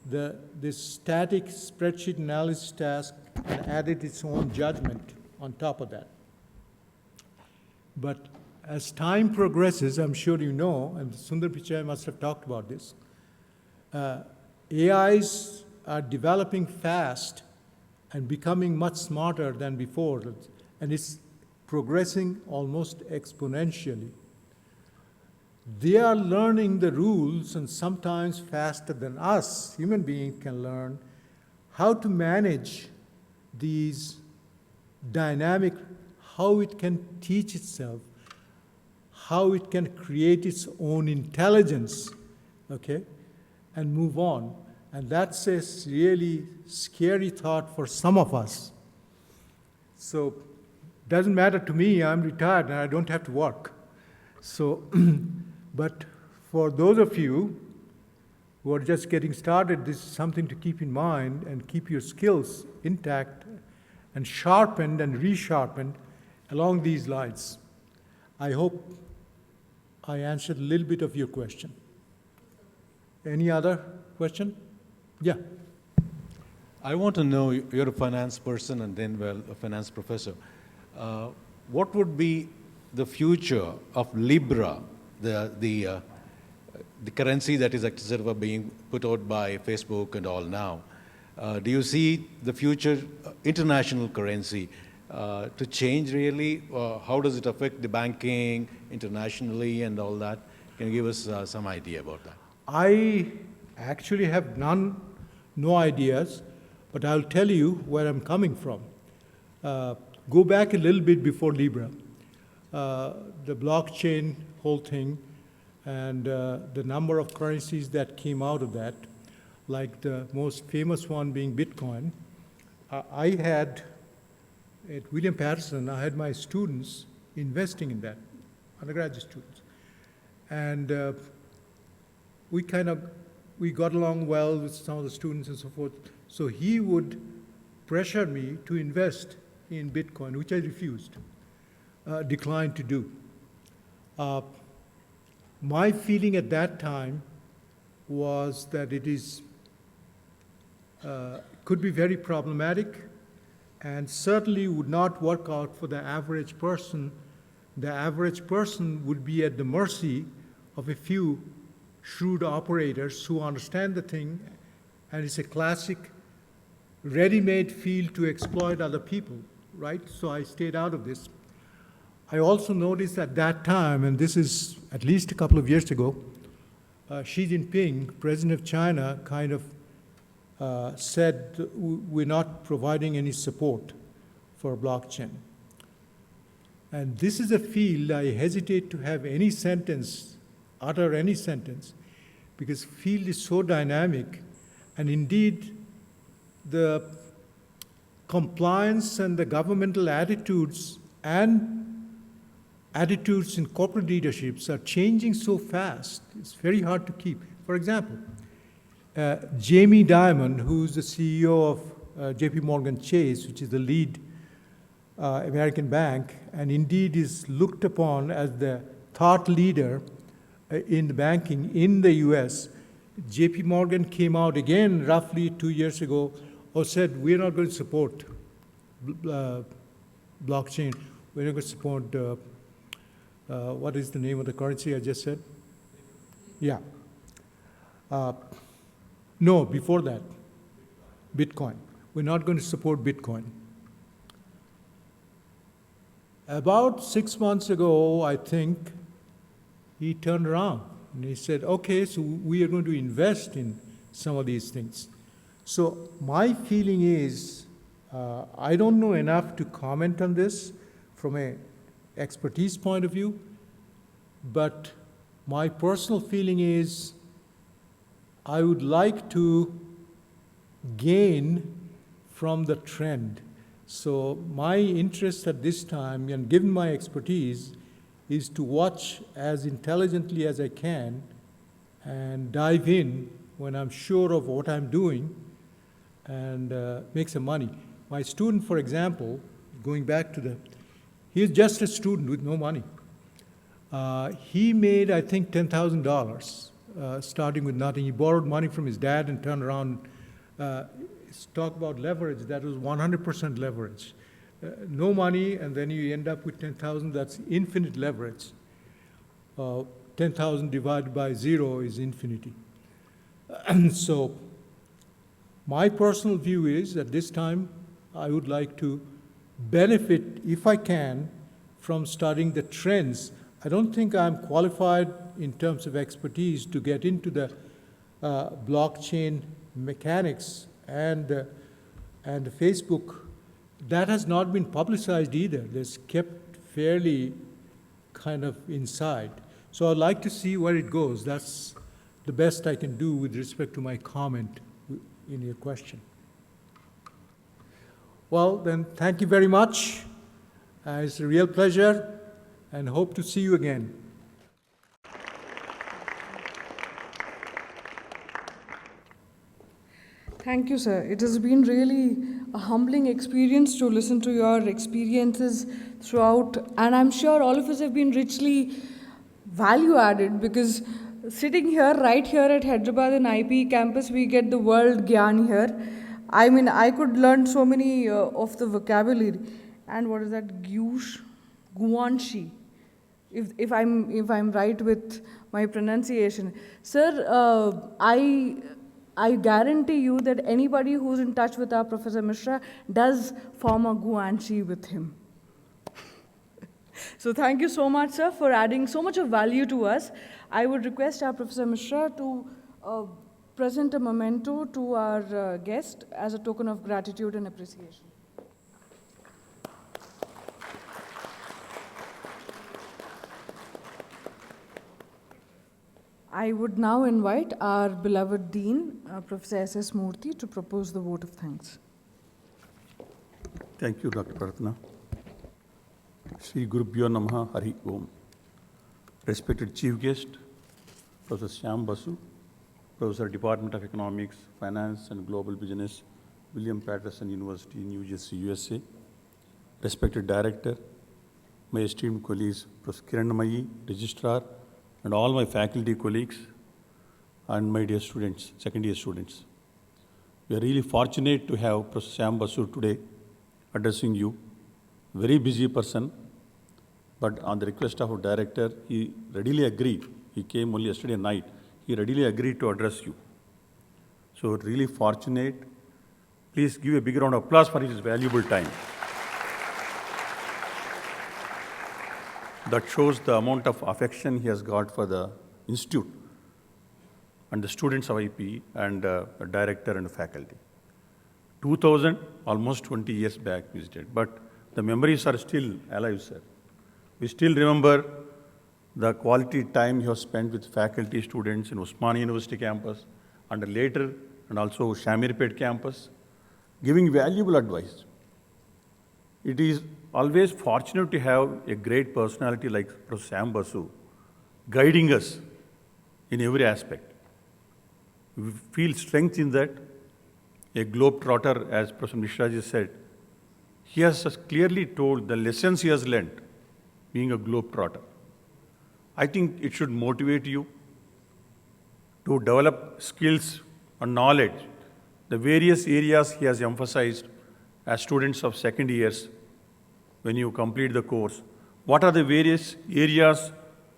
Speaker 3: this static spreadsheet analysis task and added its own judgment on top of that. But as time progresses, I'm sure you know, and Sundar Pichai must have talked about this, AIs are developing fast and becoming much smarter than before, and it's progressing almost exponentially. They are learning the rules, and sometimes faster than us, human beings can learn how to manage these dynamic, how it can teach itself, how it can create its own intelligence, okay, and move on. And that's a really scary thought for some of us. So, doesn't matter to me, I'm retired and I don't have to work. So, but for those of you who are just getting started, this is something to keep in mind and keep your skills intact and sharpened and resharpened along these lines. I hope I answered a little bit of your question. Any other question? Yeah.
Speaker 5: I want to know, you're a finance person and then, well, a finance professor. What would be the future of Libra, the currency that is sort being put out by Facebook and all now? Do you see the future international currency to change really? How does it affect the banking internationally and all that? Can you give us some idea about that?
Speaker 3: I actually have no ideas, but I'll tell you where I'm coming from. Go back a little bit before Libra. The blockchain whole thing and the number of currencies that came out of that, like the most famous one being Bitcoin. I had, at William Paterson, I had my students investing in that, undergraduate students. And we got along well with some of the students and so forth. So he would pressure me to invest in Bitcoin, which I refused, declined to do. My feeling at that time was that it is could be very problematic and certainly would not work out for the average person. The average person would be at the mercy of a few shrewd operators who understand the thing, and it's a classic ready-made field to exploit other people, right? So I stayed out of this. I also noticed at that time, and this is at least a couple of years ago, Xi Jinping, president of China, kind of said, we're not providing any support for blockchain. And this is a field I hesitate to have any sentence, utter any sentence, because field is so dynamic, and indeed the compliance and the governmental attitudes and attitudes in corporate leaderships are changing so fast, it's very hard to keep. For example, Jamie Dimon, who's the CEO of JP Morgan Chase, which is the lead American bank, and indeed is looked upon as the thought leader in the banking in the US. JP Morgan came out again roughly 2 years ago, or said, we're not going to support blockchain. We're not going to support, what is the name of the currency I just said? Yeah. No, before that, Bitcoin. We're not going to support Bitcoin. About 6 months ago, I think, he turned around and he said, okay, so we are going to invest in some of these things. So my feeling is, I don't know enough to comment on this from an expertise point of view, but my personal feeling is I would like to gain from the trend. So my interest at this time, and given my expertise, is to watch as intelligently as I can and dive in when I'm sure of what I'm doing and make some money. My student, for example, going back to he's just a student with no money. He made, I think, $10,000 starting with nothing. He borrowed money from his dad and turned around. Talk about leverage, that was 100% leverage. No money, and then you end up with 10,000, that's infinite leverage. 10,000 divided by 0 is infinity. So my personal view is at this time, I would like to benefit, if I can, from studying the trends. I don't think I'm qualified in terms of expertise to get into the blockchain mechanics and Facebook. That has not been publicized either. It's kept fairly kind of inside. So I'd like to see where it goes. That's the best I can do with respect to my comment in your question. Well, then, thank you very much. It's a real pleasure, and hope to see you again.
Speaker 1: Thank you, sir. It has been really a humbling experience to listen to your experiences throughout, and I'm sure all of us have been richly value added, because sitting here, right here at Hyderabad and IP campus, we get the world gyan here. I mean, I could learn so many of the vocabulary. And what is that? Guanshi. If I'm right with my pronunciation. Sir, I guarantee you that anybody who's in touch with our Professor Mishra does form a Guanshi with him. So thank you so much, sir, for adding so much of value to us. I would request our Professor Mishra to present a memento to our guest as a token of gratitude and appreciation. I would now invite our beloved Dean, Professor S.S. Murthy, to propose the vote of thanks.
Speaker 6: Thank you, Dr. Pratna. Shri Gurubhyo Namaha Hari Om. Respected Chief Guest, Professor Shyam Basu, Professor, Department of Economics, Finance and Global Business, William Paterson University, New Jersey, USA. Respected Director, my esteemed colleagues, Professor Kiran Mayi, Registrar, and all my faculty colleagues, and my dear students, second year students. We are really fortunate to have Professor Shyam Basu today addressing you. Very busy person, but on the request of our director, he readily agreed. He came only yesterday night. He readily agreed to address you. So really fortunate. Please give a big round of applause for his valuable time. That shows the amount of affection he has got for the institute and the students of IP and the director and faculty. 2000, almost 20 years back visited, but the memories are still alive, sir. We still remember the quality time you have spent with faculty, students in Osmania University campus, and later, and also Shamirpet campus, giving valuable advice. It is always fortunate to have a great personality like Professor Shyam Basu guiding us in every aspect. We feel strength in that. A globetrotter, as Professor Mishra ji said, he has clearly told the lessons he has learned being a globetrotter. I think it should motivate you to develop skills and knowledge. The various areas he has emphasized as students of second years when you complete the course. What are the various areas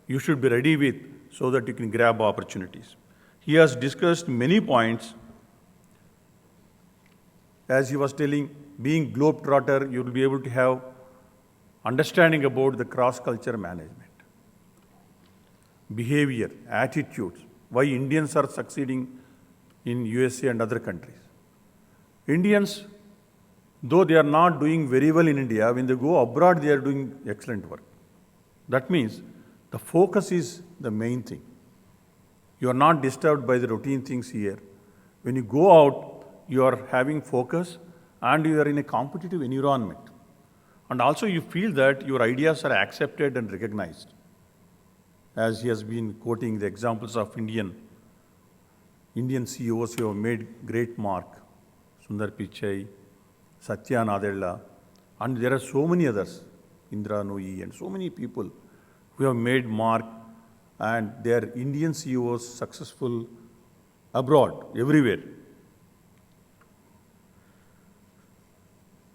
Speaker 6: you should be ready with so that you can grab opportunities? He has discussed many points. As he was telling, being globetrotter, you will be able to have understanding about the cross-culture management, behavior, attitudes, why Indians are succeeding in USA and other countries. Indians, though they are not doing very well in India, when they go abroad, they are doing excellent work. That means the focus is the main thing. You are not disturbed by the routine things here. When you go out, you are having focus and you are in a competitive environment. And also you feel that your ideas are accepted and recognized. As he has been quoting the examples of Indian Indian CEOs who have made great mark, Sundar Pichai, Satya Nadella, and there are so many others, Indra Nooyi, and so many people who have made mark, and they are Indian CEOs successful abroad, everywhere.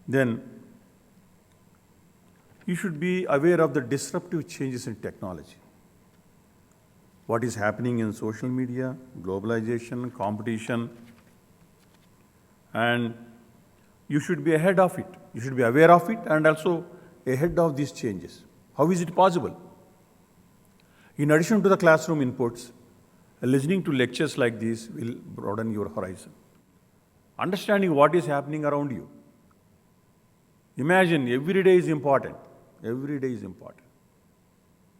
Speaker 6: Then you should be aware of the disruptive changes in technology. What is happening in social media, globalization, competition, and you should be ahead of it. You should be aware of it and also ahead of these changes. How is it possible? In addition to the classroom inputs, listening to lectures like this will broaden your horizon. Understanding what is happening around you. Imagine every day is important. Every day is important.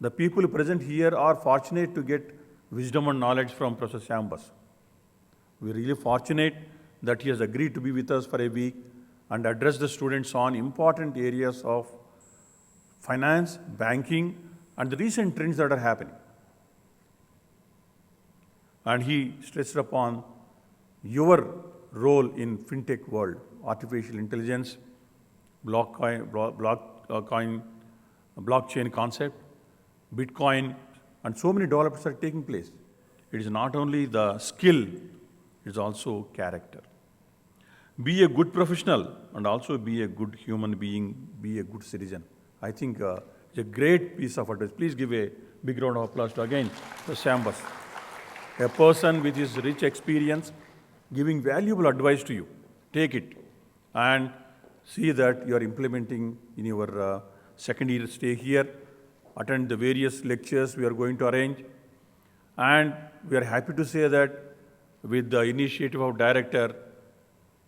Speaker 6: The people present here are fortunate to get wisdom and knowledge from Professor Shyam Basu. We're really fortunate that he has agreed to be with us for a week and address the students on important areas of finance, banking, and the recent trends that are happening. And he stressed upon your role in fintech world, artificial intelligence, blockchain concept, Bitcoin, and so many developments are taking place. It is not only the skill, it is also character. Be a good professional and also be a good human being, be a good citizen. I think it's a great piece of advice. Please give a big round of applause to again the Shyam Basu. A person with his rich experience giving valuable advice to you. Take it and see that you are implementing in your second year stay here. Attend the various lectures we are going to arrange. And we are happy to say that with the initiative of director,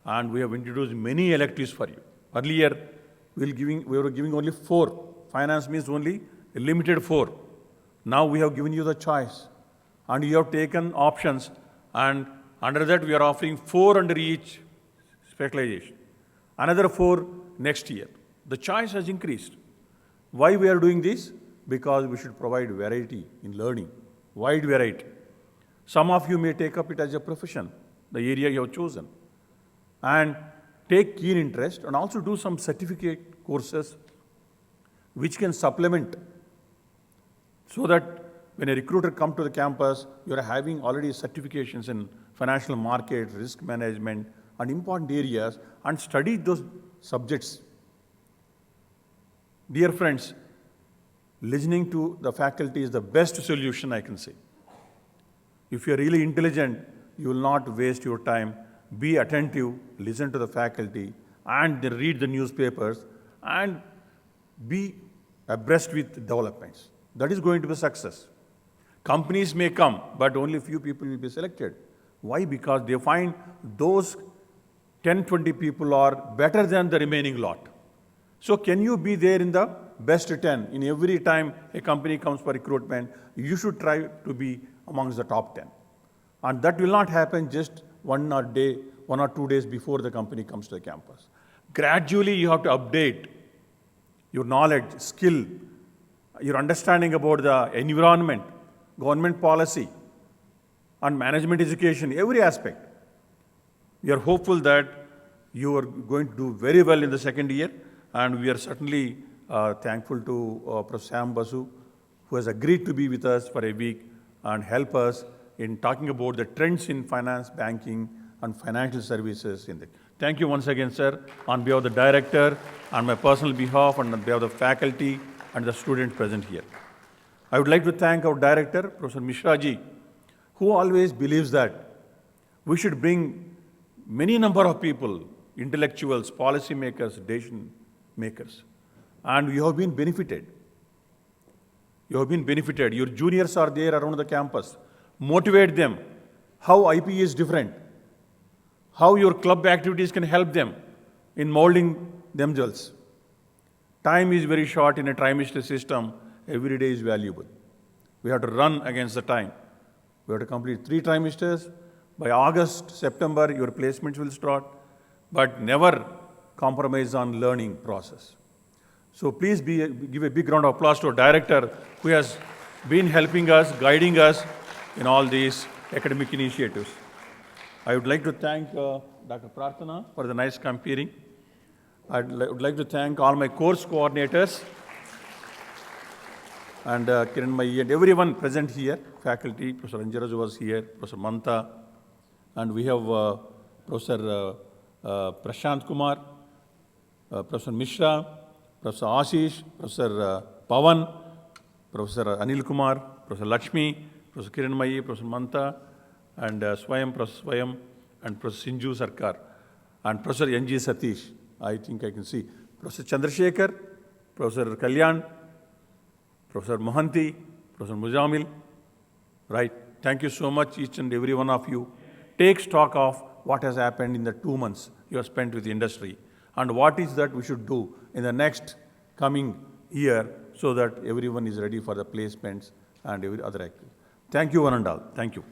Speaker 6: and we have introduced many electives for you. Earlier, we were giving only 4. Finance means only a limited 4. Now we have given you the choice. And you have taken options. And under that, we are offering 4 under each specialization. Another 4 next year. The choice has increased. Why we are doing this? Because we should provide variety in learning, wide variety. Some of you may take up it as a profession, the area you have chosen, and take keen interest and also do some certificate courses which can supplement so that when a recruiter comes to the campus, you are having already certifications in financial market, risk management, and important areas, and study those subjects. Dear friends, listening to the faculty is the best solution I can say. If you are really intelligent, you will not waste your time. Be attentive, listen to the faculty, and then read the newspapers, and be abreast with developments. That is going to be success. Companies may come, but only few people will be selected. Why? Because they find those 10, 20 people are better than the remaining lot. So can you be there in the best 10? In every time a company comes for recruitment, you should try to be amongst the top 10. And that will not happen just 1 or 2 days before the company comes to the campus. Gradually, you have to update your knowledge, skill, your understanding about the environment, government policy, and management education, every aspect. We are hopeful that you are going to do very well in the second year, and we are certainly thankful to Prof. Shyam Basu, who has agreed to be with us for a week and help us in talking about the trends in finance, banking, and financial services. Thank you once again, sir, on behalf of the director, on my personal behalf, and on behalf of the faculty and the students present here. I would like to thank our director, Professor Mishra ji, who always believes that we should bring many number of people, intellectuals, policy makers, decision makers, and you have been benefited. You have been benefited. Your juniors are there around the campus. Motivate them. How IP is different. How your club activities can help them in molding themselves. Time is very short in a trimester system. Every day is valuable. We have to run against the time. We have to complete 3 trimesters. By August, September, your placements will start. But never compromise on learning process. So please give a big round of applause to our director who has been helping us, guiding us in all these academic initiatives. I would like to thank Dr. Prarthana for the nice comparing. Would like to thank all my course coordinators and Kiran Mai and everyone present here, faculty, Professor Anjaraj was here, Professor Manta, and we have Professor Prashant Kumar, Professor Mishra, Professor Ashish, Professor Pavan, Professor Anil Kumar, Professor Lakshmi, Professor Kiran Mai, Professor Manta, and Swayam, Professor Swayam, and Professor Sinju Sarkar, and Professor N.G. Satish. I think I can see. Professor Chandrasekhar, Professor Kalyan, Professor Mohanty, Professor Mujamil. Right. Thank you so much, each and every one of you. Take stock of what has happened in the 2 months you have spent with the industry and what is that we should do in the next coming year so that everyone is ready for the placements and every other activity. Thank you, one and all. Thank you.